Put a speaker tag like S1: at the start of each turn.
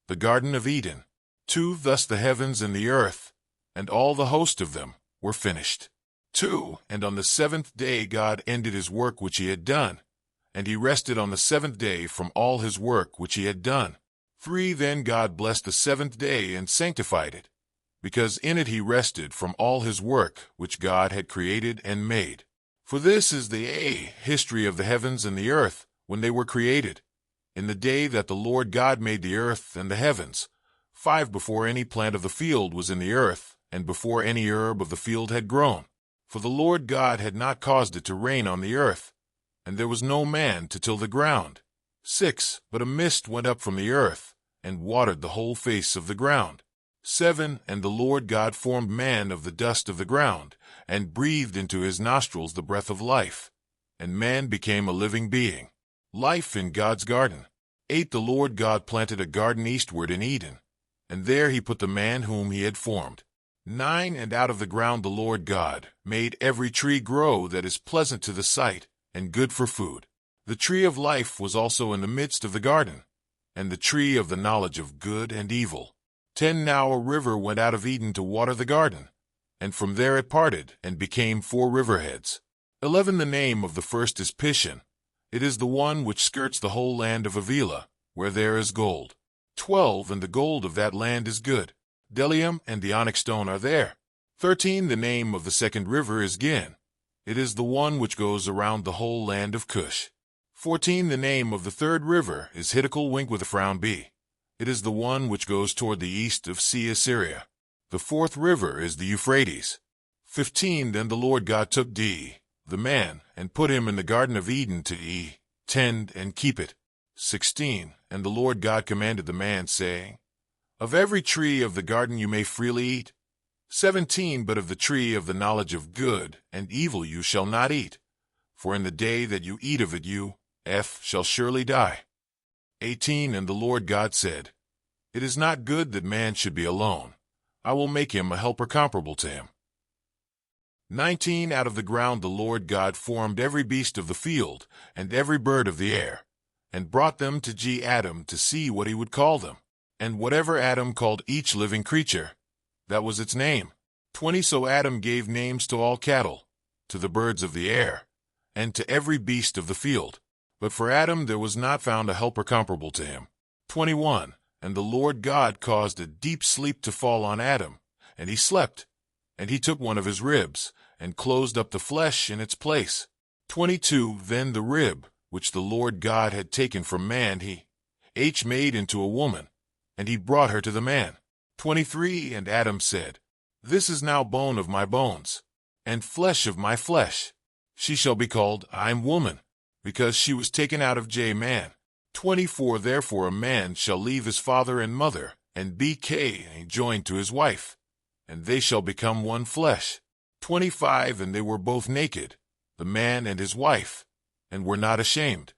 S1: the Garden of Eden. 2. Thus the heavens and the earth, and all the host of them, were finished. 2. And on the seventh day God ended his work which he had done, and he rested on the seventh day from all his work which he had done. 3. Then God blessed the seventh day and sanctified it, because in it he rested from all his work which God had created and made. For this is the history of the heavens and the earth when they were created, in the day that the Lord God made the earth and the heavens. 5. Before any plant of the field was in the earth, and before any herb of the field had grown. For the Lord God had not caused it to rain on the earth, and there was no man to till the ground. 6. But a mist went up from the earth, and watered the whole face of the ground. 7. And the Lord God formed man of the dust of the ground, and breathed into his nostrils the breath of life, and man became a living being. Life in God's garden. 8. The Lord God planted a garden eastward in Eden, and there he put the man whom he had formed. 9. And out of the ground the Lord God made every tree grow that is pleasant to the sight, and good for food. The tree of life was also in the midst of the garden, and the tree of the knowledge of good and evil. 10. Now a river went out of Eden to water the garden, and from there it parted, and became 4 riverheads. 11. The name of the first is Pishon. It is the one which skirts the whole land of Avila, where there is gold. 12. And the gold of that land is good. Bdellium and the onyx stone are there. 13. The name of the second river is Gin. It is the one which goes around the whole land of Cush. 14. The name of the third river is Hiddekel Wink with a frown B. It is the one which goes toward the east of sea Assyria. The fourth river is the Euphrates. 15. Then the Lord God took the man, and put him in the Garden of Eden to tend and keep it. 16. And the Lord God commanded the man, saying, Of every tree of the garden you may freely eat. 17. But of the tree of the knowledge of good and evil you shall not eat, for in the day that you eat of it you shall surely die. 18. And the Lord God said, It is not good that man should be alone. I will make him a helper comparable to him. 19. Out of the ground the Lord God formed every beast of the field, and every bird of the air, and brought them to Adam to see what he would call them. And whatever Adam called each living creature, that was its name. 20. So Adam gave names to all cattle, to the birds of the air, and to every beast of the field. But for Adam there was not found a helper comparable to him. 21. And the Lord God caused a deep sleep to fall on Adam, and he slept. And he took one of his ribs, and closed up the flesh in its place. 22. Then the rib, which the Lord God had taken from man, he made into a woman, and he brought her to the man. 23. And Adam said, This is now bone of my bones, and flesh of my flesh. She shall be called woman, because she was taken out of man. 24. Therefore a man shall leave his father and mother, and be joined to his wife, and they shall become one flesh. 25. And they were both naked, the man and his wife, and were not ashamed.